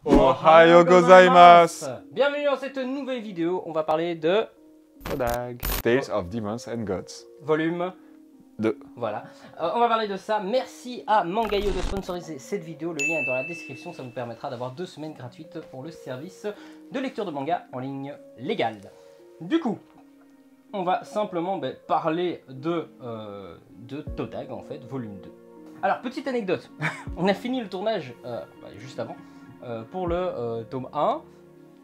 Ohayou gozaimasu. Bienvenue dans cette nouvelle vidéo, on va parler de Kodag. Tales of Demons and Gods. volume 2. Voilà, on va parler de ça. Merci à Mangayo de sponsoriser cette vidéo, le lien est dans la description, ça vous permettra d'avoir 2 semaines gratuites pour le service de lecture de manga en ligne légale. Du coup, on va simplement parler de Kodag en fait, volume 2. Alors, petite anecdote, on a fini le tournage juste avant pour le tome 1,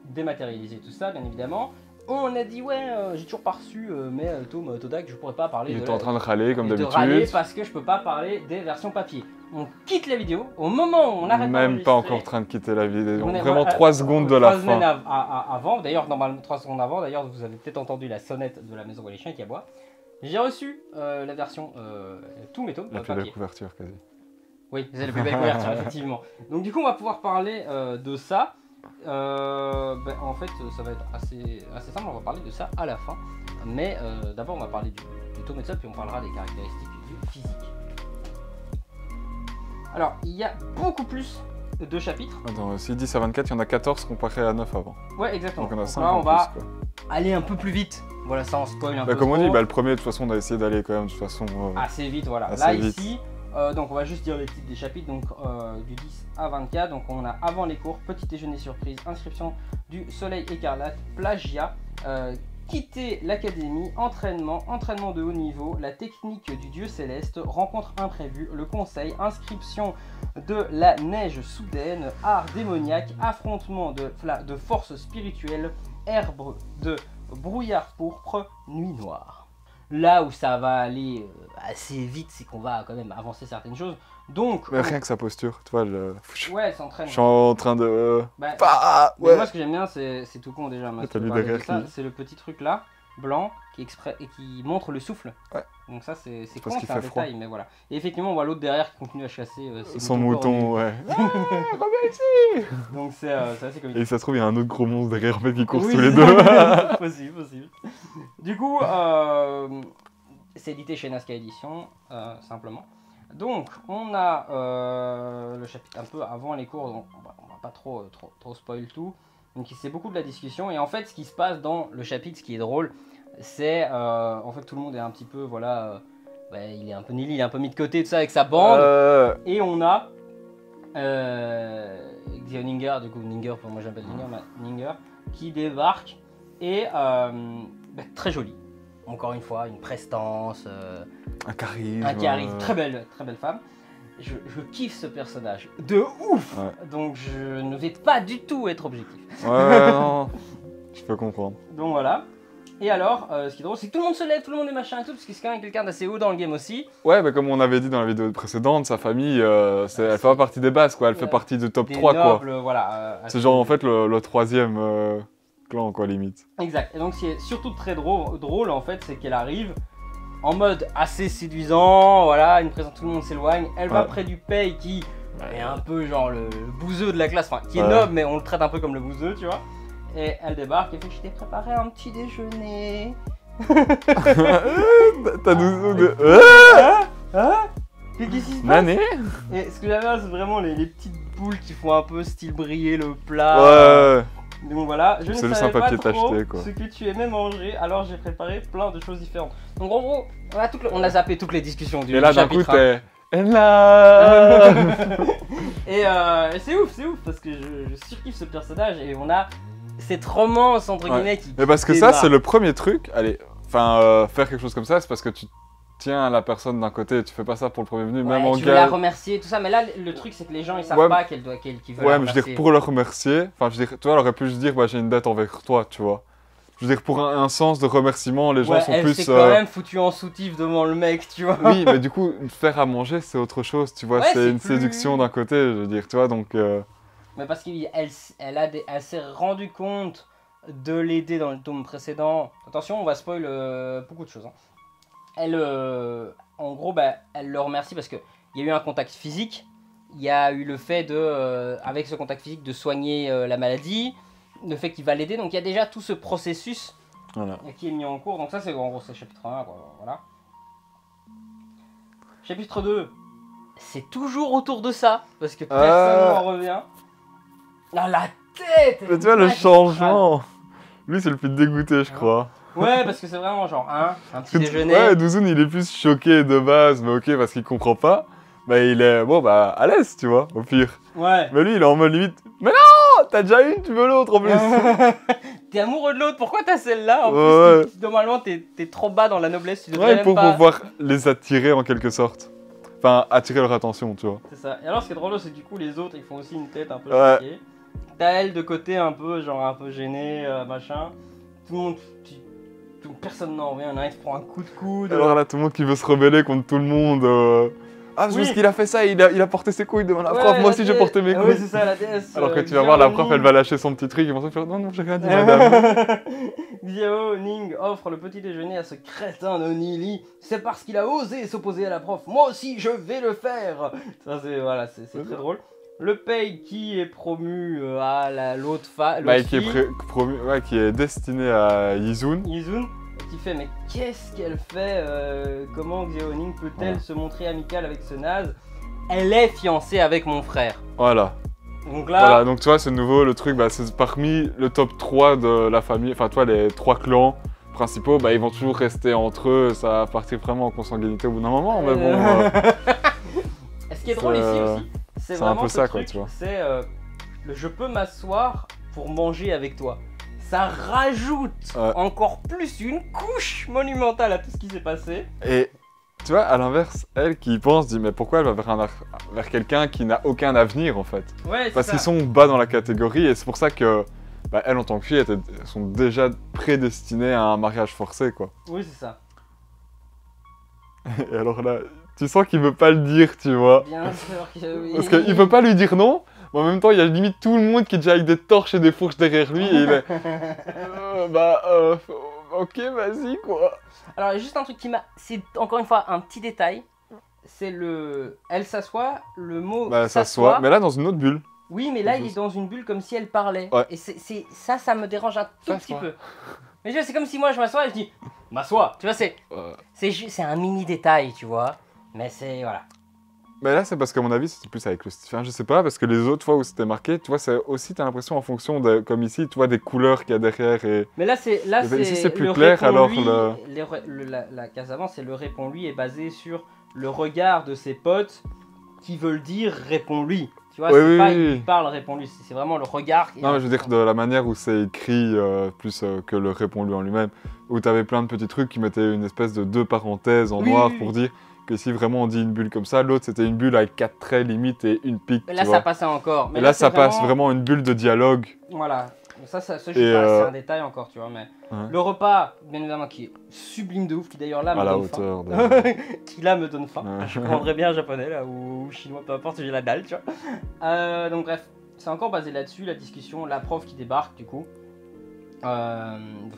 dématérialisé tout ça bien évidemment. On a dit ouais, j'ai toujours pas reçu mais tome Kodag, je pourrais pas parler Il était en train de râler comme d'habitude. Parce que je peux pas parler des versions papier. On quitte la vidéo, au moment où on arrête d'enregistrer. Même pas encore en train de quitter la vidéo, On est vraiment 3 secondes de la fin. 3 semaines avant, d'ailleurs normalement 3 secondes avant, d'ailleurs vous avez peut-être entendu la sonnette de la maison où les chiens qui aboient. J'ai reçu la version, tous mes tomes, La plus papier. belle couverture quasi. Oui, c'est la plus belle couverture, effectivement. Donc du coup, on va pouvoir parler de ça. En fait, ça va être assez simple, on va parler de ça à la fin. Mais d'abord, on va parler du tome et de ça, puis on parlera des caractéristiques du physique. Alors, il y a beaucoup plus de chapitres. Attends, si 10 à 24, il y en a 14 comparé à 9 avant. Ouais, exactement. Donc on a 5 là, en on va plus, quoi. aller un peu plus vite. Voilà, ça on spoil un peu. Comme on trop. dit, le premier, de toute façon, on a essayé d'aller quand même, de toute façon. Assez vite, voilà. Assez Là, vite. ici, donc on va juste dire les titres des chapitres, donc du 10 à 24. Donc on a avant les cours, petit déjeuner surprise, inscription du soleil écarlate, plagiat, quitter l'académie, entraînement de haut niveau, la technique du dieu céleste, rencontre imprévue, le conseil, inscription de la neige soudaine, art démoniaque, affrontement de forces spirituelles, herbe de brouillard pourpre, nuit noire. Là où ça va aller assez vite, c'est qu'on va quand même avancer certaines choses. Donc, Mais rien que sa posture, tu vois, ouais, elle s'entraîne. je suis en train de... Bah, ouais. moi, ce que j'aime bien, c'est tout con déjà. C'est le petit truc là, blanc, qui exprès et qui montre le souffle. Ouais. Donc ça, c'est con, qu'il c'est un fait froid. détail, mais voilà. Et effectivement, on voit l'autre derrière qui continue à chasser Son mouton, cornus. ouais. Reviens ici. Donc c'est assez comique. Et ça se trouve, il y a un autre gros monstre derrière, en fait, qui court Oui, tous les deux. possible. Du coup, c'est édité chez Nazca Édition, simplement. Donc, on a le chapitre un peu avant les cours, donc on va pas trop spoil tout. Donc, c'est beaucoup de la discussion. Et en fait, ce qui se passe dans le chapitre, ce qui est drôle, c'est en fait tout le monde est un petit peu, voilà, il est un peu nihil, il est un peu mis de côté, tout ça, avec sa bande. Et on a Ninger, du coup, Ninger, pour moi j'appelle Ninger, qui débarque et très joli. Encore une fois, une prestance, Un charisme. très belle femme. Je kiffe ce personnage de ouf. Ouais. Donc je ne vais pas du tout être objectif. Ouais, non, je peux comprendre. Donc voilà. Et alors, ce qui est drôle, c'est que tout le monde se lève, tout le monde est machin et tout, parce que c'est quand même quelqu'un d'assez haut dans le game aussi. Ouais, mais comme on avait dit dans la vidéo précédente, sa famille, elle fait pas partie des bases, quoi. Elle fait partie du top 3, nobles, quoi. Voilà. C'est genre, en fait, le troisième clan, quoi, limite. Exact. Et donc, ce qui est surtout très drôle en fait, c'est qu'elle arrive en mode assez séduisant, voilà, une présence, tout le monde s'éloigne. Elle va près du Pei qui est un peu genre le bouseux de la classe, enfin, qui est noble, mais on le traite un peu comme le bouseux, tu vois. Et elle débarque et fait: je t'ai préparé un petit déjeuner. T'as nous... Qu'est-ce qui se passe? Mané. Et ce que j'aime, c'est vraiment les petites boules qui font un peu style briller le plat. Ouais. Donc voilà, je ne C'est juste savais un papier pas trop tacheté, quoi. ce que tu aimais manger, alors j'ai préparé plein de choses différentes. Donc en gros, on a zappé toutes les discussions du Et là, d'un coup, chapitre 1. t'es... And là. Et c'est ouf, parce que je surkiffe ce personnage et on a cette romance entre guillemets qui Mais parce que ça, c'est le premier truc. Allez, enfin, faire quelque chose comme ça, c'est parce que tu tiens à la personne d'un côté. Tu fais pas ça pour le premier venu, même en tu veux gars. la remercier, tout ça, mais là le truc c'est que les gens ils savent pas qu'ils veulent la Ouais, mais je veux remercier. dire, pour le remercier, enfin, je veux dire, toi, elle aurait pu juste dire, bah, j'ai une dette envers toi, tu vois. Je veux dire, pour un sens de remerciement, les gens sont elle plus. s'est quand même foutu en soutif devant le mec, tu vois. Oui, mais du coup, faire à manger, c'est autre chose, tu vois. Ouais, c'est une plus... séduction d'un côté, je veux dire, tu vois, donc. Mais parce qu'elle s'est rendu compte de l'aider dans le tome précédent. Attention, on va spoil beaucoup de choses. Hein. Elle, en gros, elle le remercie parce qu'il y a eu un contact physique. Il y a eu le fait de, avec ce contact physique, de soigner la maladie. Le fait qu'il va l'aider. Donc il y a déjà tout ce processus qui est mis en cours. Donc ça, c'est en gros, c'est chapitre 1. Quoi, voilà. Chapitre 2. C'est toujours autour de ça. Parce que personne n'en revient. Ah, la tête. Mais tu vois, le changement. Lui, c'est le plus dégoûté, je crois. Ouais, parce que c'est vraiment genre un petit déjeuner. Ouais, Douzoun, il est plus choqué de base, mais ok, parce qu'il comprend pas. Bah, il est, bon, bah, à l'aise, tu vois, au pire. Ouais. Mais lui, il est en mode limite, mais non, t'as déjà une, tu veux l'autre en plus. T'es amoureux de l'autre, pourquoi t'as celle-là? En Ouais. plus, normalement, t'es trop bas dans la noblesse, tu devrais Ouais, même pour pas... pouvoir les attirer en quelque sorte. Enfin, attirer leur attention, tu vois. C'est ça. Et alors, ce qui est drôle, c'est que du coup, les autres, ils font aussi une tête un peu Ouais. choquée. T'as elle de côté, un peu, genre un peu gênée, machin. Tout le monde... Personne n'en revient, il se prend un coup de coude. Alors là, tout le monde qui veut se rebeller contre tout le monde. Ah, c'est Oui. parce qu'il a fait ça, il a porté ses couilles devant la prof, moi aussi j'ai porté mes couilles. Oui, c'est ça, la déesse. Alors que tu vas voir, la prof, elle va lâcher son petit truc, ils vont se faire non, non, j'ai rien dit, madame. Xiao Ning offre le petit déjeuner à ce crétin de Nili. C'est parce qu'il a osé s'opposer à la prof. Moi aussi, je vais le faire. Ça, c'est voilà, c'est très drôle. Le Pei qui est promu à l'autre Bah, qui est qui est destiné à Yizun. Yizun, qui fait mais qu'est-ce qu'elle fait comment Xiao Ning peut-elle se montrer amicale avec ce naze? Elle est fiancée avec mon frère. Voilà. Donc là... Voilà, donc tu vois, c'est nouveau, le truc, bah, c'est parmi le top 3 de la famille, enfin, toi, les 3 clans principaux, bah, ils vont toujours rester entre eux, ça va partir vraiment en consanguinité au bout d'un moment, mais bon... Ce qui est drôle ici aussi, c'est un vraiment peu ça, truc, quoi, tu vois. C'est le je peux m'asseoir pour manger avec toi. Ça rajoute encore plus une couche monumentale à tout ce qui s'est passé. Et tu vois, à l'inverse, elle qui pense, dit mais pourquoi elle va vers quelqu'un qui n'a aucun avenir en fait? Ouais, parce qu'ils sont bas dans la catégorie et c'est pour ça que bah, elle en tant que fille, elles sont déjà prédestinées à un mariage forcé quoi. Oui, c'est ça. Et alors là, tu sens qu'il veut pas le dire, tu vois. Bien sûr que oui. Parce qu'il veut pas lui dire non, mais en même temps, il y a limite tout le monde qui est déjà avec des torches et des fourches derrière lui et il est... ok, vas-y quoi. Alors, il y a juste un truc qui m'a... C'est encore une fois un petit détail. C'est elle s'assoit, le mot bah, s'assoit, mais là dans une autre bulle. Oui, mais là, il est dans une bulle comme si elle parlait. Ouais. Et ça me dérange un tout petit peu. Mais tu vois, c'est comme si moi, je m'assois et je dis « m'assois ». Tu vois, c'est un mini détail, tu vois. Mais c'est... voilà. Mais là, c'est parce qu'à mon avis, c'était plus avec le style. Enfin, je sais pas, parce que les autres fois où c'était marqué, tu vois, c'est aussi, t'as l'impression en fonction de, comme ici, tu vois, des couleurs qu'il y a derrière et... Mais là, ici, c'est plus clair, alors la case avant, c'est le réponds-lui est basé sur le regard de ses potes qui veulent dire réponds-lui. Tu vois, c'est pas il parle réponds-lui, c'est vraiment le regard. Non, mais je veux dire de la manière où c'est écrit plus que le réponds-lui en lui-même, où t'avais plein de petits trucs qui mettaient une espèce de 2 parenthèses en noir pour dire que si vraiment on dit une bulle comme ça, l'autre c'était une bulle avec 4 traits limite et une pique. Là, ça passait encore. Mais là, ça passe vraiment une bulle de dialogue. Voilà. Ça c'est un détail encore, tu vois, mais le repas, bien évidemment, qui est sublime de ouf, qui d'ailleurs là me donne faim. Qui là me donne faim. Je comprendrais bien japonais là, ou chinois, peu importe, j'ai la dalle, tu vois. Donc bref, c'est encore basé là-dessus, la discussion, la prof qui débarque, du coup. Enfin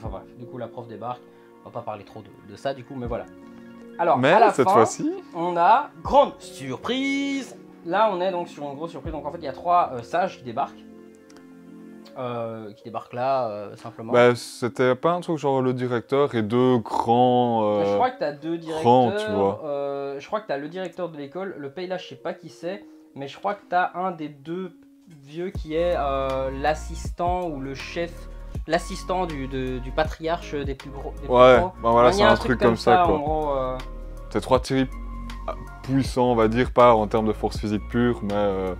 bref, du coup la prof débarque, on va pas parler trop de ça, du coup, mais voilà. Alors, mais à la cette fin, fois-ci, on a grande surprise. Là, on est donc sur une grosse surprise, donc en fait, il y a 3 sages qui débarquent. Là simplement. Bah, c'était pas un truc genre le directeur et 2 grands. Je crois que t'as 2 directeurs. Grands, tu vois. Je crois que t'as le directeur de l'école, le Pei là, je sais pas qui c'est, mais je crois que t'as un des 2 vieux qui est l'assistant ou le chef, l'assistant du patriarche des plus gros. Bah voilà, c'est un truc comme ça quoi. En gros, c'est 3 types puissants, on va dire, pas en termes de force physique pure, mais.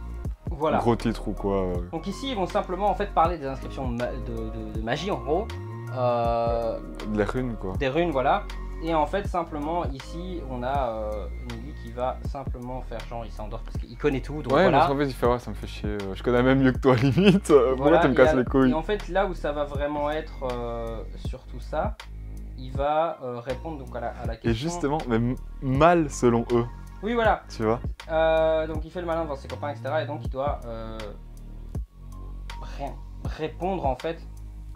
Voilà. Gros titre ou quoi. Donc ici, ils vont simplement en fait parler des inscriptions de magie en gros. Des runes quoi. Des runes, voilà. Et en fait, simplement ici, on a Nili qui va simplement faire genre, il s'endort parce qu'il connaît tout. Donc ouais, voilà. parce qu'en fait, il fait ouais, ça me fait chier. Je connais même mieux que toi limite. Pourquoi tu me casses les couilles? Et en fait, là où ça va vraiment être sur tout ça, il va répondre donc à la question. Et justement, mais mal selon eux. Oui, voilà. Tu vois. Donc il fait le malin devant ses copains, etc. Et donc il doit répondre en fait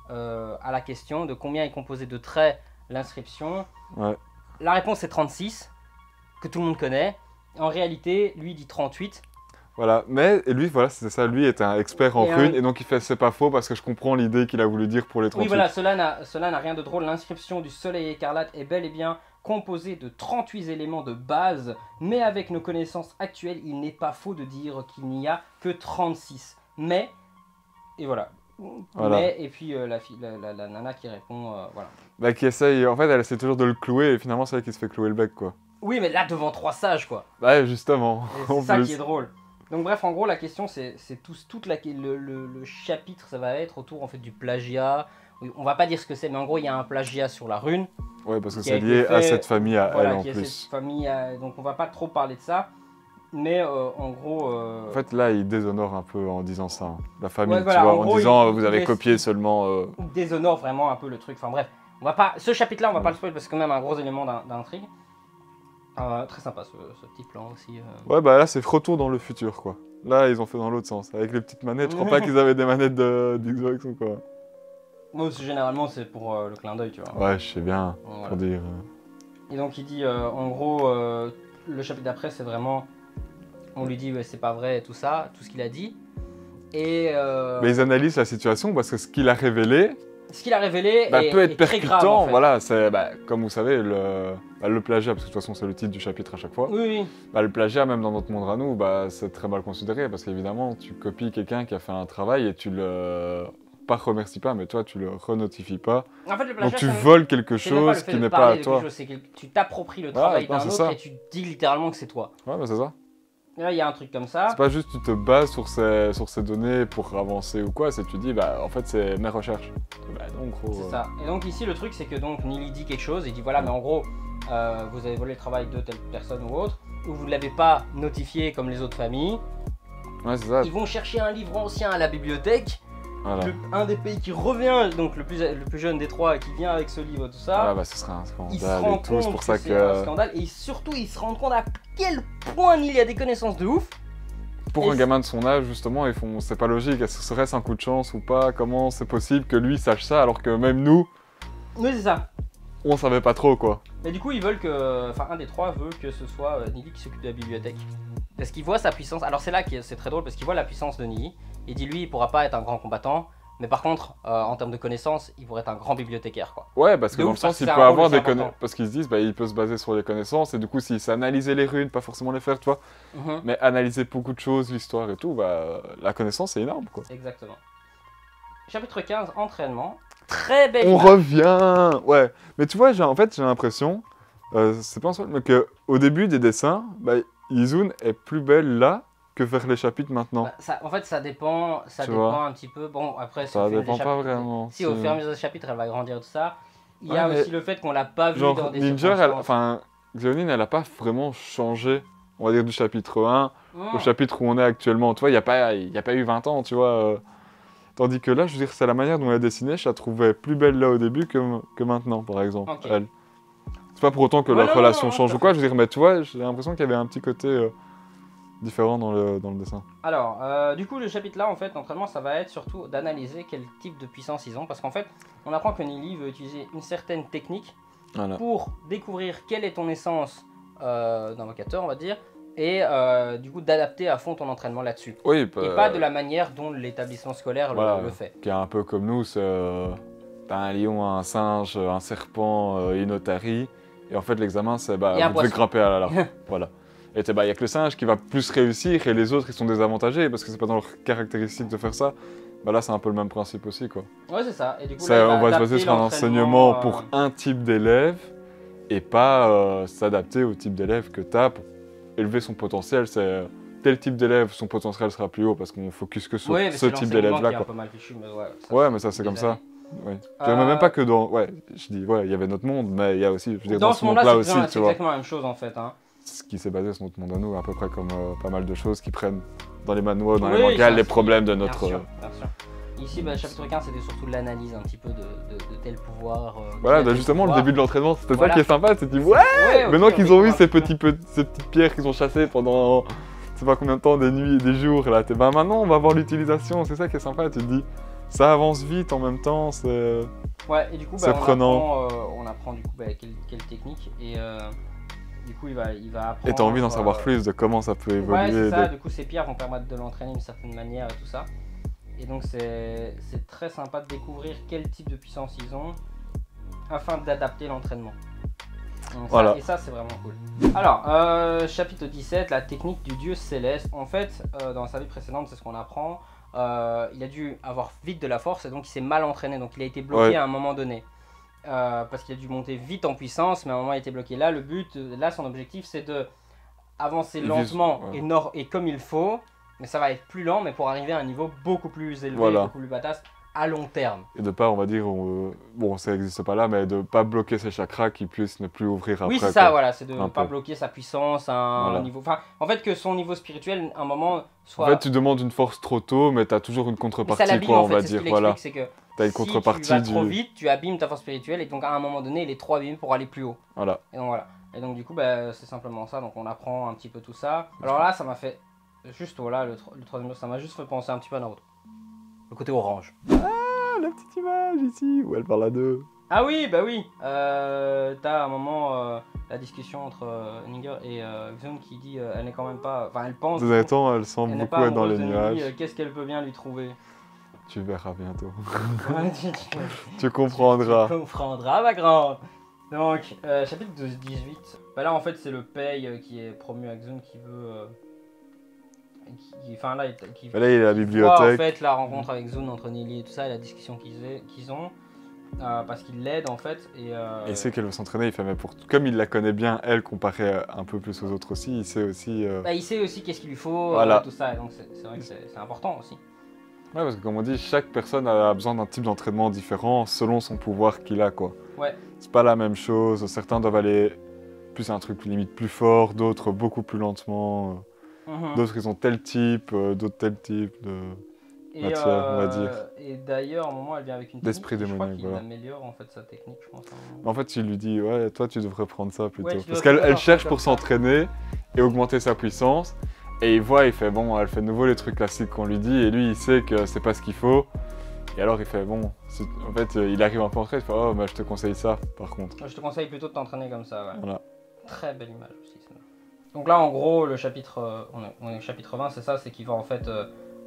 à la question de combien est composé de traits l'inscription. Ouais. La réponse est 36, que tout le monde connaît. En réalité, lui il dit 38. Voilà, mais et lui, voilà, c'est ça, lui est un expert en runes, et donc il fait c'est pas faux parce que je comprends l'idée qu'il a voulu dire pour les 38. Oui, voilà, cela n'a rien de drôle. L'inscription du soleil écarlate est bel et bien composée de 38 éléments de base, mais avec nos connaissances actuelles, il n'est pas faux de dire qu'il n'y a que 36. Mais Et voilà. Voilà. Mais, et puis la nana qui répond, voilà. Bah, qui essaye, en fait, elle essaie toujours de le clouer et finalement, c'est elle qui se fait clouer le bec, quoi. Oui, mais là, devant 3 sages, quoi. Ouais, justement. Et en c'est ça plus. qui est drôle. Donc bref, en gros, la question, c'est le chapitre, ça va être autour en fait du plagiat. On va pas dire ce que c'est, mais en gros, il y a un plagiat sur la rune. Ouais, parce que qui a c'est été lié à fait, cette famille à voilà, elle en qui est plus. cette famille, donc on va pas trop parler de ça. Mais en gros... En fait, là, il déshonore un peu en disant ça. Hein. La famille, Ouais, voilà, tu vois, en en gros, disant il vous avez laisse- copié seulement. il déshonore vraiment un peu le truc. Enfin bref, on va pas, ce chapitre-là, on va pas le spoiler parce que c'est quand même un gros élément d'intrigue. Très sympa ce petit plan aussi. Ouais, bah là, c'est retour dans le futur, quoi. Là, ils ont fait dans l'autre sens. Avec les petites manettes, je crois pas qu'ils avaient des manettes d'Xbox ou quoi. Moi aussi, généralement, c'est pour le clin d'œil, tu vois. Ouais, je sais bien, Voilà. pour dire. Et donc, il dit, en gros, le chapitre d'après, c'est vraiment. On lui dit, ouais, c'est pas vrai, tout ça, tout ce qu'il a dit. Et. Mais ils analysent la situation parce que ce qu'il a révélé Ce qu'il a révélé bah, peut être est très percutant. grave, en fait. Voilà, c'est bah, comme vous savez, le plagiat, parce que de toute façon, c'est le titre du chapitre à chaque fois. Oui, oui. Bah, le plagiat, même dans notre monde à nous, bah, c'est très mal considéré parce qu'évidemment, tu copies quelqu'un qui a fait un travail et tu le. Pas remercies pas, mais toi, tu le renotifies pas. En fait, le plagiat, Donc tu c'est- voles quelque c'est même pas le chose fait qui de n'est parler pas à de toi. quelque chose, c'est que tu t'appropries le travail non, d'un c'est autre ça. et tu dis littéralement que c'est toi. Ouais, bah c'est ça. Et là, il y a un truc comme ça. C'est pas juste tu te bases sur ces données pour avancer ou quoi, c'est tu dis, bah en fait, c'est mes recherches. Bah non, gros. C'est ça. Et donc ici, le truc, c'est que donc Nili dit quelque chose, il dit voilà, mais en gros, vous avez volé le travail de telle personne ou autre, ou vous ne l'avez pas notifié comme les autres familles. Ouais, c'est ça. Ils vont chercher un livre ancien à la bibliothèque. Voilà. Un des pays qui revient, donc le plus jeune des trois, qui vient avec ce livre, tout ça. Ah bah ce serait un Il se scandale rend et tout, c'est compte pour que ça c'est un que scandale et surtout il se rend compte à quel point Nili a des connaissances de ouf. pour Et un gamin de son âge justement, ils font c'est pas logique, est-ce que serait-ce un coup de chance ou pas, comment c'est possible que lui sache ça alors que même nous, Oui, c'est ça. on savait pas trop quoi. Mais du coup, ils veulent que. Enfin, un des trois veut que ce soit Nili qui s'occupe de la bibliothèque. Parce qu'il voit sa puissance. Alors, c'est là que c'est très drôle parce qu'il voit la puissance de Nili. Il dit lui, il pourra pas être un grand combattant. Mais par contre, en termes de connaissances, il pourrait être un grand bibliothécaire, quoi. Ouais, parce que De dans ouf, le sens, parce que il c'est peut un rôle avoir aussi des important. connaissances. Parce qu'ils se disent, bah, il peut se baser sur les connaissances, et du coup, s'il sait analyser les runes, pas forcément les faire, tu vois, Mhm. mais analyser beaucoup de choses, l'histoire et tout, bah, la connaissance, c'est énorme, quoi. Exactement. Chapitre 15, entraînement. Très belle On image. revient. Ouais, mais tu vois, en fait, j'ai l'impression, c'est pas un spoil, mais qu'au début des dessins, bah, Izune est plus belle là que vers les chapitres maintenant. Bah, ça, en fait, ça dépend Tu vois. un petit peu. Bon, après, Ça au fur et à dépend mesure des pas chapitres- vraiment. Si, au fur et à mesure des chapitres, elle va grandir, tout ça. Il y Ouais, a mais aussi le fait qu'on l'a pas vu dans Genre, des Ninja, circonstances. enfin, Xeonine, elle a pas vraiment changé, on va dire, du chapitre 1 Mmh. au chapitre où on est actuellement. Tu vois, il n'y a pas eu 20 ans, tu vois. Tandis que là, je veux dire, c'est la manière dont elle est dessinée, je la trouvais plus belle là au début que maintenant, par exemple, Ok. elle. C'est pas pour autant que Ouais, leur non, relation non, change tout à ou quoi, je veux dire, mais tu vois, j'ai l'impression qu'il y avait un petit côté différent dans le dessin. Alors, du coup, le chapitre là, en fait, l'entraînement, ça va être surtout d'analyser quel type de puissance ils ont. Parce qu'en fait, on apprend que Nili veut utiliser une certaine technique Voilà. pour découvrir quelle est ton essence d'invocateur, on va dire, et du coup, d'adapter à fond ton entraînement là-dessus. Oui, Et pas de la manière dont l'établissement scolaire voilà. le fait. Qui est un peu comme nous, c'est t'as un lion, un singe, un serpent, une otarie. Et en fait, l'examen, c'est bah, Et un vous devez poisson. grimper à l'arbre. Voilà. Et il y a que le singe qui va plus réussir et les autres, ils sont désavantagés parce que c'est pas dans leur caractéristique de faire ça. Bah là, c'est un peu le même principe aussi, quoi. Ouais, c'est ça. Et du coup, Ça, là, il on va se adapter baser sur un l'entraînement, enseignement pour un type d'élève et pas s'adapter au type d'élève que tu as pour élever son potentiel. C'est tel type d'élève, son potentiel sera plus haut parce qu'on focus que sur Ouais, mais ce c'est type l'enseignement d'élève-là. qui est un Quoi. peu mal fichu, mais ouais. Ouais, mais ça, c'est des comme ça. années. Oui. Je dirais même pas que dans. Ouais, je dis, ouais, il y avait notre monde, mais il y a aussi. Je veux dire, Dans dans ce ce monde-là, monde-là c'est aussi, tu c'est vois. exactement la même chose en fait. Hein. Ce qui s'est basé sur notre monde à nous, à peu près comme pas mal de choses qui prennent dans les manuels, dans Oui, les mangas, ça, les c'est- problèmes de Bien notre. sûr, bien sûr. Ici, bah, chapitre 15, c'était surtout l'analyse un petit peu de tel pouvoir. Voilà, tel justement, pouvoir. le début de l'entraînement, c'était Voilà. ça qui est sympa, c'est tu dis, ouais, Ouais, ok, maintenant on qu'ils ont eu découvre ces un petit ces petites pierres qu'ils ont chassées pendant, je sais pas combien de temps, des nuits et des jours, là, bah maintenant on va voir l'utilisation, c'est ça qui est sympa, tu te dis, ça avance vite en même temps, c'est. peu. Ouais, et du coup, c'est prenant. on apprend du coup quelle technique et du coup, il va apprendre. Et t'as envie d'en savoir plus de comment ça peut évoluer. Ouais, c'est ça. de- Du coup, ces pierres vont permettre de l'entraîner d'une certaine manière et tout ça. Et donc, c'est très sympa de découvrir quel type de puissance ils ont afin d'adapter l'entraînement. Donc Voilà. Et ça, c'est vraiment cool. Alors, chapitre 17, la technique du dieu céleste. En fait, dans sa vie précédente, c'est ce qu'on apprend. Il a dû avoir vite de la force et donc il s'est mal entraîné. Donc il a été bloqué à un moment donné. Parce qu'il a dû monter vite en puissance, mais à un moment il a été bloqué. Là, le but, là, son objectif, c'est de avancer lentement et comme il faut. Mais ça va être plus lent, mais pour arriver à un niveau beaucoup plus élevé, beaucoup plus badass à long terme. Et de pas, on va dire, bon, ça n'existe pas là, mais de pas bloquer ses chakras qui puissent ne plus ouvrir après. Oui, c'est ça, voilà, c'est de ne pas bloquer sa puissance à un niveau. Enfin, en fait, que son niveau spirituel, à un moment, soit. En fait, tu demandes une force trop tôt, mais tu as toujours une contrepartie, quoi, on va dire. Voilà. C'est que t'as une contrepartie si tu vas trop vite, tu abîmes ta force spirituelle, et donc à un moment donné, il est trop abîmé pour aller plus haut. Voilà. Et donc voilà. Et donc du coup, bah, c'est simplement ça. Donc on apprend un petit peu tout ça. Alors là, ça m'a fait juste voilà, le troisième, ça m'a juste fait penser un petit peu à Naruto. Le côté orange. Ah, la petite image ici où elle parle à deux. Ah oui, bah oui. T'as à un moment la discussion entre Ninger et Xun qui dit elle n'est quand même pas. Enfin, elle pense. De temps, elle semble beaucoup être dans les nuages. Qu'est-ce qu'elle peut bien lui trouver? Tu verras bientôt. Tu comprendras. Tu comprendras, ma grande. Donc, chapitre 18. Bah là, en fait, c'est le Pei qui est promu à Xun qui veut. Enfin, là, qui là, il est à la bibliothèque. Voit, en fait, la rencontre avec Xun entre Nili et tout ça, et la discussion qu'ils ont. Parce qu'il l'aide en fait. Et il sait qu'elle veut s'entraîner, il fait mais comme il la connaît bien, elle, comparée un peu plus aux autres aussi, il sait aussi. Bah, il sait aussi qu'est-ce qu'il lui faut, voilà. Tout ça, et donc c'est vrai que c'est important aussi. Ouais, parce que comme on dit, chaque personne a besoin d'un type d'entraînement différent selon son pouvoir qu'il a, quoi. Ouais. C'est pas la même chose, certains doivent aller plus un truc limite plus fort, d'autres beaucoup plus lentement, d'autres ils ont tel type, d'autres tel type de. Matière, on va dire. Et d'ailleurs, à un moment, elle vient avec une technique. D'esprit démoniaque, il améliore en fait sa technique, je pense. En fait, il lui dit, ouais, toi, tu devrais prendre ça plutôt. Ouais, parce qu'elle cherche pour s'entraîner et augmenter sa puissance. Et il voit, il fait, bon, elle fait de nouveau les trucs classiques qu'on lui dit. Et lui, il sait que c'est pas ce qu'il faut. Et alors, il fait, bon, en fait, il arrive un peu en retrait. Il fait, oh, bah, je te conseille ça, par contre. Je te conseille plutôt de t'entraîner comme ça, ouais. Voilà. Très belle image aussi, ça. Donc là, en gros, le chapitre, on est au chapitre 20, c'est ça, c'est qu'il va en fait.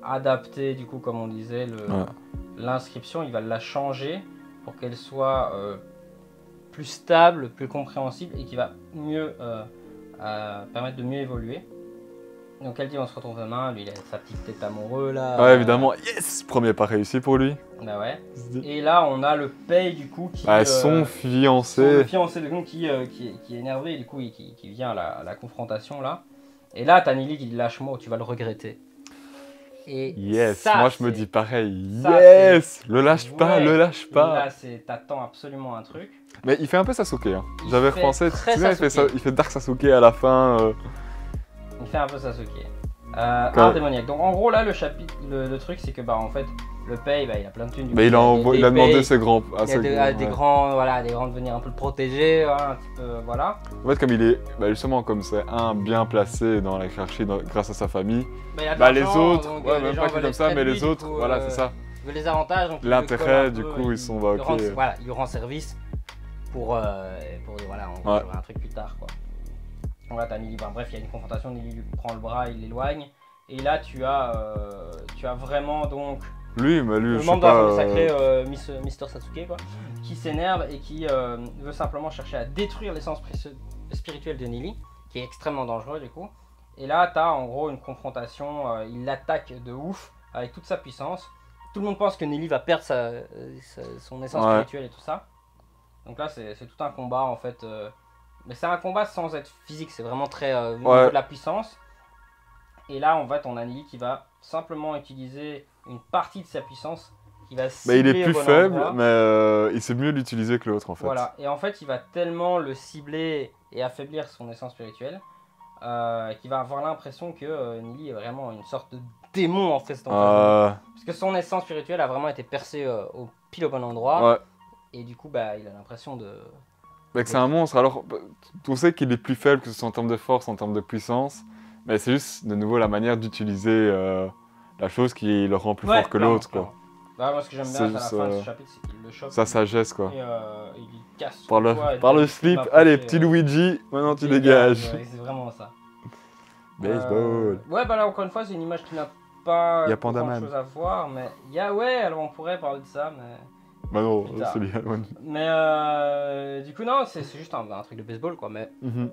Adapter du coup comme on disait l'inscription, il va la changer pour qu'elle soit plus stable, plus compréhensible et qui va mieux permettre de mieux évoluer. Donc elle dit on se retrouve demain, lui il a sa petite tête amoureux là. Ouais évidemment, yes, premier pas réussi pour lui. Bah ouais. Et là on a le Pei du coup qui son fiancé. Son fiancé de coup qui est énervé et du coup qui vient à la confrontation là. Et là t'as Nili qui dit lâche-moi, tu vas le regretter. Et yes, ça, moi je me dis pareil, yes, le lâche pas, le lâche pas. Là, t'attends absolument un truc. Mais il fait un peu Sasuke, hein. J'avais repensé, il fait Dark Sasuke à la fin. Il fait un peu Sasuke. Art démoniaque. Donc en gros là, le truc c'est que bah en fait, le Pei, bah, il a plein de thunes. Mais il a demandé ses grands. Des grands de venir un peu le protéger, un petit peu, voilà. En fait, comme il est, justement, comme c'est un bien placé dans la hiérarchie grâce à sa famille, les autres, même pas que comme ça, mais les autres, voilà, c'est ça. Il veut les avantages. L'intérêt, du coup, ils sont ok. Voilà, il lui rend service pour voilà, on verra un truc plus tard, quoi. Donc là, t'as Nili, bref, il y a une confrontation, Nili lui prend le bras, il l'éloigne. Et là, tu as vraiment donc le membre de la famille sacrée, Mister Sasuke, quoi, qui s'énerve et qui veut simplement chercher à détruire l'essence spirituelle de Nili, qui est extrêmement dangereux du coup. Et là, tu as en gros une confrontation, il l'attaque de ouf avec toute sa puissance. Tout le monde pense que Nili va perdre son essence spirituelle et tout ça. Donc là, c'est tout un combat en fait. Mais c'est un combat sans être physique, c'est vraiment très au niveau de la puissance. Et là, en fait, on a Nili qui va simplement utiliser une partie de sa puissance qui va cibler il est plus faible, mais il sait mieux l'utiliser que l'autre en fait. Voilà, et en fait, il va tellement le cibler et affaiblir son essence spirituelle qu'il va avoir l'impression que Nili est vraiment une sorte de démon en fait. Parce que son essence spirituelle a vraiment été percée pile au bon endroit. Et du coup, il a l'impression de... que c'est un monstre, alors on sait qu'il est plus faible que ce soit en termes de force, en termes de puissance. Mais c'est juste de nouveau la manière d'utiliser la chose qui le rend plus fort que l'autre, quoi. Moi, ce que j'aime bien à la fin de ce chapitre, c'est qu'il le chope. Sa sagesse, quoi. Et il lui casse par le slip, allez, petit Luigi, maintenant tu dégages. C'est vraiment ça. Baseball. Là, encore une fois, c'est une image qui n'a pas grand chose à voir, mais alors on pourrait parler de ça, mais Bah non, Putain. c'est légal. Ouais. Mais du coup, non, c'est juste un truc de baseball, quoi. Mais Mhm.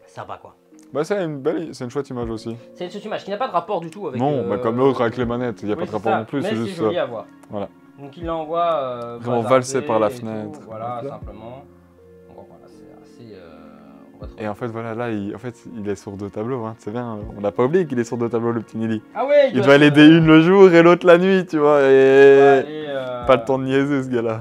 sympa, quoi. Bah c'est une chouette image aussi. C'est cette image qui n'a pas de rapport du tout avec. Non, bah comme l'autre avec les manettes, il n'y a oui, pas de c'est rapport ça. non plus, Mais c'est c'est juste... joli à voir. voilà. Donc il l'envoie Vraiment bazarder valser par la et tout, fenêtre. voilà, Donc là. simplement. Donc voilà, c'est assez. On va trouver. Et en fait, voilà, là, il est sur 2 tableaux, hein, c'est bien. On n'a pas oublié qu'il est sur 2 tableaux, le petit Nili. Ah ouais, Il doit l'aider une le jour et l'autre la nuit, tu vois, et... Pas le temps de niaiser, ce gars-là.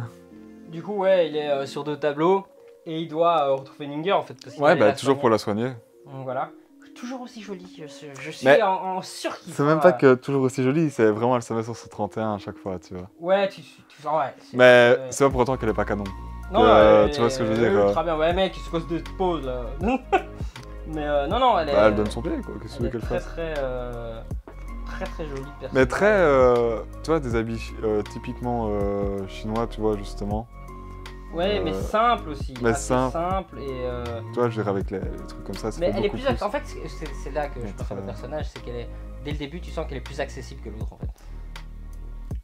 Du coup, ouais, il est sur 2 tableaux et il doit retrouver Ninger en fait. Parce qu'il Ouais, allait bah la toujours soigner. pour la soigner. Donc voilà. Toujours aussi jolie, je suis Mais en surkiff. C'est même pas que toujours aussi joli, c'est vraiment elle se met sur ce 31 à chaque fois, tu vois. Ouais, tu ouais. Mais c'est pas pour autant qu'elle est pas canon. Non, tu vois ce que je veux dire Très bien, ouais, mec, il se cause de pause là. Mais non, elle est. Bah, elle donne son pied, quoi, qu'est-ce que tu veux elle est qu'elle très, fasse. très jolie personnage. Mais très, tu vois, des habits typiquement chinois, tu vois, justement. Ouais, mais simple aussi. Mais assez simple. et. Tu vois, je dirais avec les trucs comme ça, Mais elle est beaucoup plus. En fait, c'est là que je Être, préfère le personnage, c'est qu'elle est. Dès le début, tu sens qu'elle est plus accessible que l'autre en fait.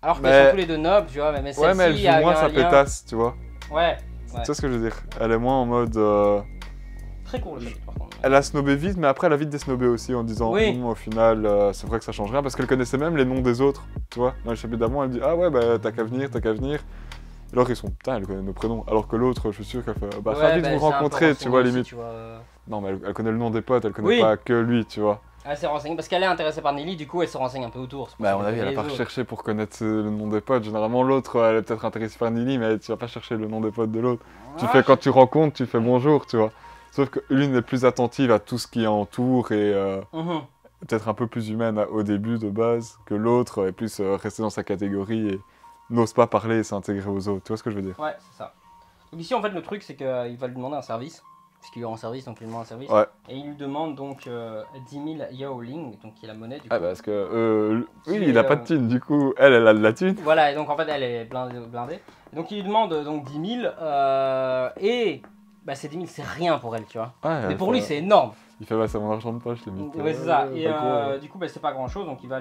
Alors qu'elles Mais- sont tous les deux nobles, tu vois, mais Ouais, celle-ci, mais elle il y a joue moins eu un sa lien. pétasse, tu vois. Ouais, Tu vois ce que je veux dire. Elle est moins en mode... très court le chapitre par contre. Elle a snobé vite, mais après elle a vite désnobé aussi en disant Oui. Au final, c'est vrai que ça change rien parce qu'elle connaissait même les noms des autres, tu vois. Dans le chapitre d'avant, elle dit ah ouais, bah t'as qu'à venir, t'as qu'à venir. Alors ils sont putain, elle connaît nos prénoms. Alors que l'autre, je suis sûr qu'elle fait bah ravi de vous rencontrer, tu vois, aussi, limite. tu vois. Non, mais elle connaît le nom des potes, elle connaît Oui. pas que lui, tu vois. Elle s'est renseignée parce qu'elle est intéressée par Nelly, du coup elle se renseigne un peu autour. c'est pour Bah, à ça mon qu'elle avis, elle a connaît pas les autres. recherché pour connaître le nom des potes. Généralement, l'autre, elle est peut-être intéressée par Nili, mais tu vas pas chercher le nom des potes de l'autre. Tu Ah, fais quand tu rencontres, tu fais bonjour, tu vois. Sauf que l'une est plus attentive à tout ce qui entoure et peut-être un peu plus humaine au début de base, que l'autre est plus restée dans sa catégorie et n'ose pas parler et s'intégrer aux autres. Tu vois ce que je veux dire? Ouais, c'est ça. Donc ici en fait le truc c'est qu'il va lui demander un service. Puisqu'il est en service, donc il lui demande un service. Ouais. Et il lui demande donc 10 000 Yaoling, donc qui est la monnaie du coup. Ah, parce que oui, Qui il est, a pas de thune, du coup, elle a de la thune. Voilà, et donc en fait elle est blindée. Donc il lui demande donc 10 000 et bah ces 10 000 c'est rien pour elle, tu vois. Ouais, Mais pour lui c'est énorme. Il fait bah, c'est mon argent de poche, limite. Ouais, c'est ça. Et pas gros, du coup bah, c'est pas grand chose, donc il va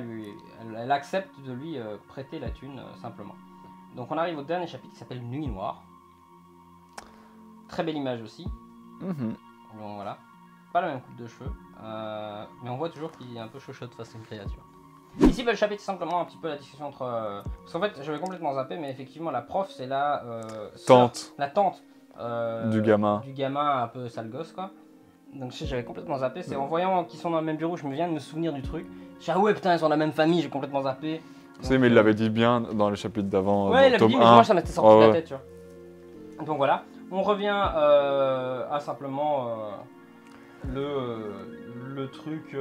elle accepte de lui prêter la thune simplement. Donc on arrive au dernier chapitre qui s'appelle Nuit Noire. Très belle image aussi. Mhm. Donc voilà. Pas la même coupe de cheveux. Mais on voit toujours qu'il est un peu chochotte face à une créature. Ici, bah, le chapitre, c'est simplement un petit peu la discussion entre... Parce qu'en fait, j'avais complètement zappé, mais effectivement, la prof, c'est la... Tante. La tante. Du gamin. Du gamin un peu sale gosse, quoi. Donc j'avais complètement zappé. C'est en voyant qu'ils sont dans le même bureau, je me viens de me souvenir du truc. Je dis, ah ouais, putain, ils sont dans la même famille, j'ai complètement zappé. Tu sais, mais il l'avait dit bien dans le chapitre d'avant, Ouais, il dans l'avait dit, tome mais 1. moi, ça m'était sorti de la ouais. tête, tu vois. Donc voilà. On revient à simplement le truc...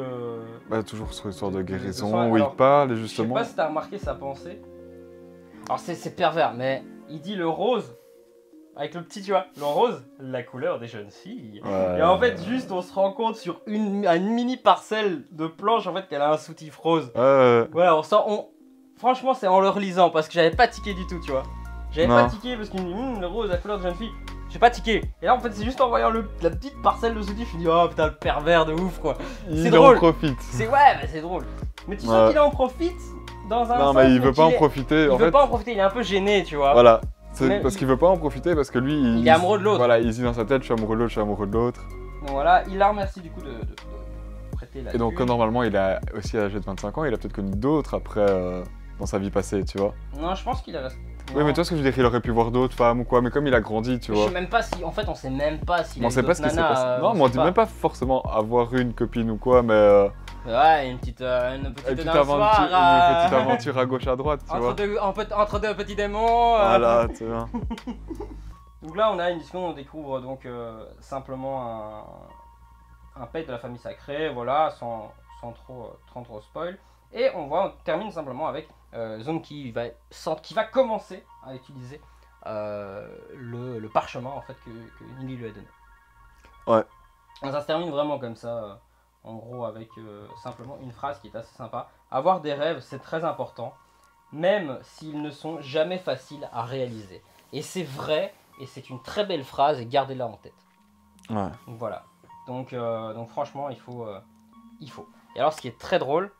Bah, toujours sur l'histoire de de guérison, soins. où Alors, il parle, et Je sais justement... pas si t'as remarqué sa pensée. Alors c'est pervers, mais il dit le rose, avec le petit, tu vois, le rose, la couleur des jeunes filles. Ouais. Et en fait, juste on se rend compte sur une mini parcelle de planche, en fait, qu'elle a un soutif rose. Voilà, franchement, c'est en le relisant, parce que j'avais pas tiqué du tout, tu vois. J'avais Non. pas tiqué parce qu'il me dit, le rose, la couleur des jeunes filles. J'ai pas tiqué. Et là, en fait, c'est juste en voyant la petite parcelle de soutif, je me dis, oh putain, le pervers de ouf, quoi. il drôle. en profite. C'est ouais, bah, c'est drôle. Mais tu sens qu'il en profite dans un Non, sens, mais il veut pas en qu'il est- profiter, Il en veut fait. pas en profiter, il est un peu gêné, tu vois. Voilà. C'est Mais parce il- qu'il veut pas en profiter, parce que lui... Il est amoureux de l'autre. Voilà, il dit dans sa tête, je suis amoureux de l'autre, je suis amoureux de l'autre. Donc voilà, il la remercie du coup de prêter la Et donc, thune. comme normalement, il a aussi âgé de 25 ans, il a peut-être connu d'autres après, dans sa vie passée, tu vois. Non, je pense qu'il a resté. Oui, mais tu vois ce que je veux dire, il aurait pu voir d'autres femmes ou quoi, mais comme il a grandi, tu Je vois. sais même pas si. En fait, on sait même pas si. On sait pas ce qui s'est passé. Non, mais on dit même pas forcément avoir une copine ou quoi, mais Ouais, une petite une petite danse soir, aventure à gauche à droite, tu vois. entre deux petits démons. Voilà, tu vois. Donc là, on a une discussion, on découvre donc simplement un pet de la famille sacrée, voilà, sans trop spoil. Et on termine simplement avec Zone qui va commencer à utiliser le parchemin en fait que Nili lui a donné. Ouais. Donc ça se termine vraiment comme ça, en gros avec simplement une phrase qui est assez sympa. Avoir des rêves, c'est très important, même s'ils ne sont jamais faciles à réaliser. Et c'est vrai, et c'est une très belle phrase, et gardez-la en tête. Ouais. Donc voilà. Donc franchement, il faut. Et alors, ce qui est très drôle,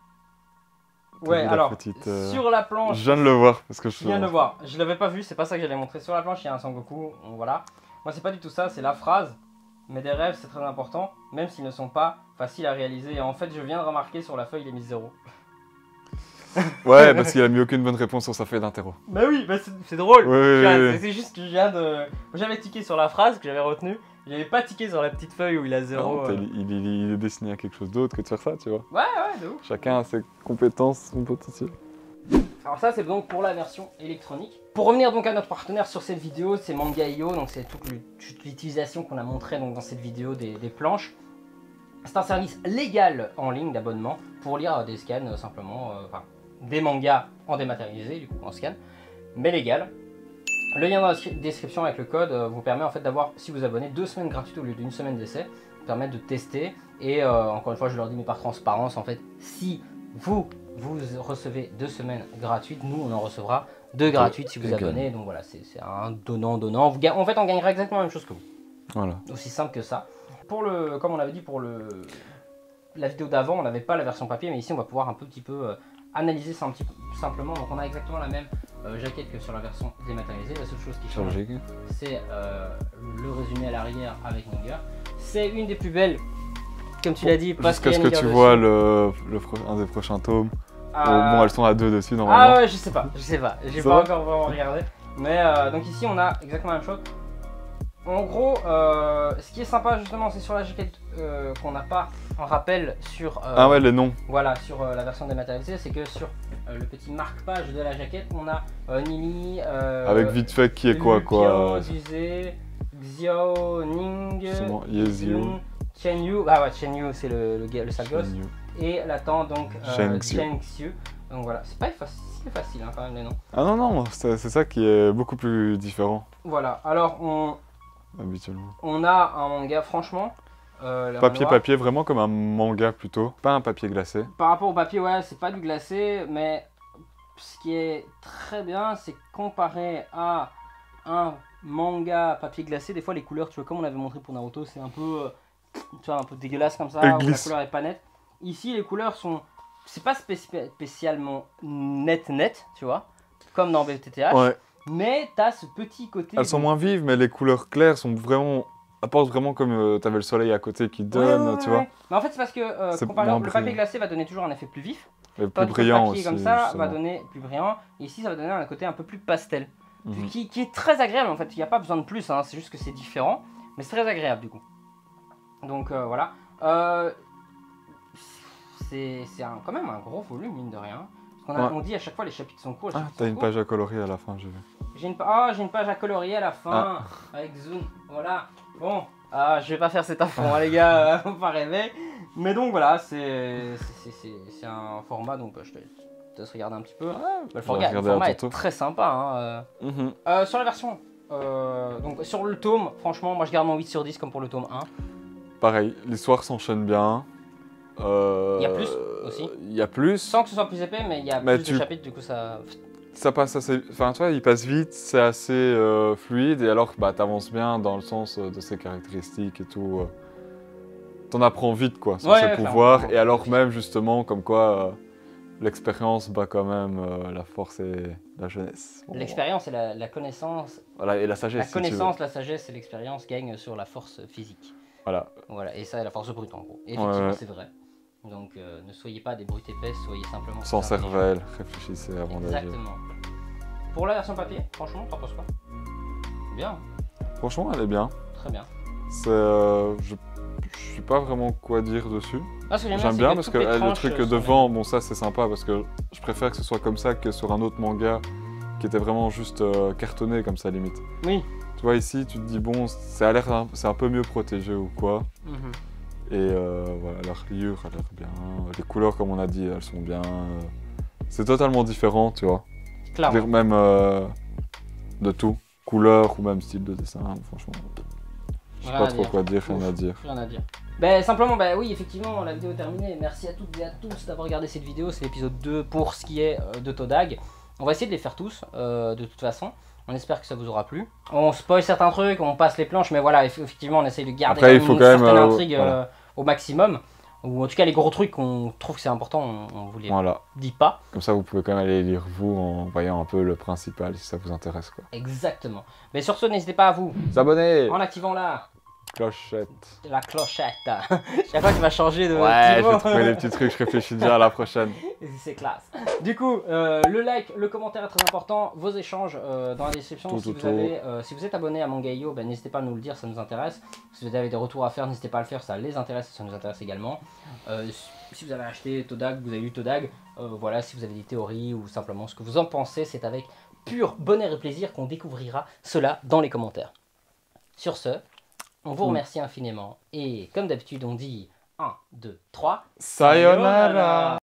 Ouais, la alors, petite, sur la planche, je viens de le voir parce que je viens de le voir. Je l'avais pas vu, c'est pas ça que j'allais montrer. Sur la planche, il y a un Sangoku, voilà. Moi, c'est pas du tout ça, c'est la phrase. Mais des rêves, c'est très important, même s'ils ne sont pas faciles à réaliser. Et en fait, je viens de remarquer sur la feuille, il est mis 0. Ouais, parce qu'il a mis aucune bonne réponse sur sa feuille d'interro. Bah oui, bah c'est drôle. Ouais. C'est juste que je viens de... J'avais tiqué sur la phrase que j'avais retenue. J'avais pas tiqué sur la petite feuille où il a 0. Il est destiné à quelque chose d'autre que de faire ça, tu vois. Ouais, de ouf. Chacun a ses compétences, son potentiel. Alors ça, c'est donc pour la version électronique. Pour revenir donc à notre partenaire sur cette vidéo, c'est Manga.io. Donc c'est toute l'utilisation qu'on a montré donc dans cette vidéo des planches. C'est un service légal en ligne d'abonnement pour lire des scans simplement, enfin des mangas en dématérialisé du coup en scan, mais légal. Le lien dans la description avec le code vous permet en fait d'avoir, si vous abonnez, 2 semaines gratuites au lieu d'une semaine d'essai, permet de tester et encore une fois je leur dis mais par transparence en fait, si vous recevez 2 semaines gratuites, nous on en recevra 2 gratuites si vous abonnez, donc voilà c'est un donnant. En fait on gagnera exactement la même chose que vous. Voilà. Aussi simple que ça. Pour le, comme on l'avait dit pour la vidéo d'avant, on n'avait pas la version papier, mais ici on va pouvoir un petit peu analyser ça un petit peu simplement. Donc on a exactement la même jaquette que sur la version dématérialisée. La seule chose qui change, c'est le résumé à l'arrière avec manga. C'est une des plus belles, comme tu l'as dit, parce jusqu'à ce que tu vois un des prochains tomes. Bon, elles sont à 2 dessus normalement. Ah ouais, je sais pas, j'ai pas encore vraiment regardé. Mais donc ici on a exactement la même chose. En gros, ce qui est sympa justement, c'est sur la jaquette qu'on n'a pas en rappel sur ah ouais, les noms. Voilà, sur la version dématérialisée, c'est que sur le petit marque-page de la jaquette, on a Nili, avec vite fait qui est quoi. Duze, Xiao, Ning, Yezio, Chen-Yu, ah ouais, Chen-Yu c'est le sale gosse, et Latan donc Shang-Xiu. Donc voilà, c'est pas facile hein, quand même les noms. Ah non, c'est ça qui est beaucoup plus différent. Voilà, alors habituellement. On a un manga, franchement. Papier, vraiment comme un manga plutôt, pas un papier glacé. Par rapport au papier, ouais, c'est pas du glacé, mais ce qui est très bien, c'est comparé à un manga papier glacé, des fois les couleurs, tu vois, comme on avait montré pour Naruto, c'est un peu, tu vois, un peu dégueulasse comme ça, où la couleur est pas nette. Ici, les couleurs sont, c'est pas spécialement net, tu vois, comme dans BTTH. Ouais. Mais t'as ce petit côté... Elles sont moins vives, mais les couleurs claires sont vraiment... apportent vraiment comme t'avais le soleil à côté qui donne, tu vois. Mais en fait, c'est parce que comparé le papier glacé va donner toujours un effet plus vif. Et plus brillant aussi. Le papier comme ça va donner plus brillant. Et ici, ça va donner un côté un peu plus pastel. Qui est très agréable en fait. Il n'y a pas besoin de plus, hein. C'est juste que c'est différent. Mais c'est très agréable du coup. Donc voilà. C'est quand même un gros volume, mine de rien. On dit à chaque fois les chapitres sont courts. Ah, t'as une page à colorier à la fin, j'ai vu. J'ai une page à colorier à la fin avec Zoom. Voilà. Bon, je vais pas faire cet affront, les gars, faut pas rêver. Mais donc voilà, c'est un format, donc je te laisse regarder un petit peu. Le format est très sympa. Hein. Sur la version, donc sur le tome, franchement, moi je garde mon 8 sur 10 comme pour le tome 1. Pareil, l'histoire s'enchaîne bien. Il y a plus aussi. Il y a plus. Sans que ce soit plus épais, mais il y a plus de chapitres, du coup ça... Ça passe assez... Enfin, tu vois, il passe vite, c'est assez fluide, et alors bah, t'avances bien dans le sens de ses caractéristiques et tout. T'en apprends vite, quoi, sur ses pouvoirs, et alors même, justement, comme quoi l'expérience bat quand même la force et la jeunesse. Bon, l'expérience et la connaissance... Voilà, et la sagesse, la connaissance, la sagesse et l'expérience gagnent sur la force physique. Voilà. Voilà, et ça est la force brute, en gros. Et effectivement, c'est vrai. Donc ne soyez pas des brutes épaisses, soyez simplement... Sans cervelle, réfléchissez avant d'agir. Exactement. Pour la version papier, franchement, t'en penses quoi? Bien. Franchement, elle est bien. Très bien. Je sais pas vraiment quoi dire dessus. J'aime bien parce que le truc devant, bon ça c'est sympa parce que je préfère que ce soit comme ça que sur un autre manga qui était vraiment juste cartonné comme ça limite. Oui. Tu vois ici, tu te dis bon, c'est un peu mieux protégé ou quoi. Et voilà, la reliure a l'air bien. Les couleurs, comme on a dit, elles sont bien. C'est totalement différent, tu vois. Clairement. Même de tout. Couleur ou même style de dessin, franchement. Je sais pas trop quoi dire, rien à dire. Rien à dire. Ben, simplement, ben oui, effectivement, la vidéo est terminée. Merci à toutes et à tous d'avoir regardé cette vidéo. C'est l'épisode 2 pour ce qui est de Todag. On va essayer de les faire tous, de toute façon. On espère que ça vous aura plu. On spoil certains trucs, on passe les planches, mais voilà, effectivement, on essaye de garder une certaine intrigue au maximum. Ou en tout cas les gros trucs qu'on trouve que c'est important, on vous les Voilà. dit pas. Comme ça, vous pouvez quand même aller lire vous en voyant un peu le principal si ça vous intéresse, quoi. Exactement. Mais sur ce, n'hésitez pas à vous, S'abonner, en activant clochette. la clochette. Chaque fois tu vas changer de Ouais, petit je vais mot. trouver des petits trucs, je réfléchis déjà à la prochaine. C'est classe. Du coup, le like, le commentaire est très important. Vos échanges dans la description. Tout, Si, tout, vous avez, si vous êtes abonné à Mangayo, ben, n'hésitez pas à nous le dire, ça nous intéresse. Si vous avez des retours à faire, n'hésitez pas à le faire, ça les intéresse, ça nous intéresse également. Si vous avez acheté Todag, vous avez lu Todag, voilà, si vous avez des théories ou simplement ce que vous en pensez, c'est avec pur bonheur et plaisir qu'on découvrira cela dans les commentaires. Sur ce, on vous remercie infiniment et comme d'habitude on dit 1, 2, 3. Sayonara.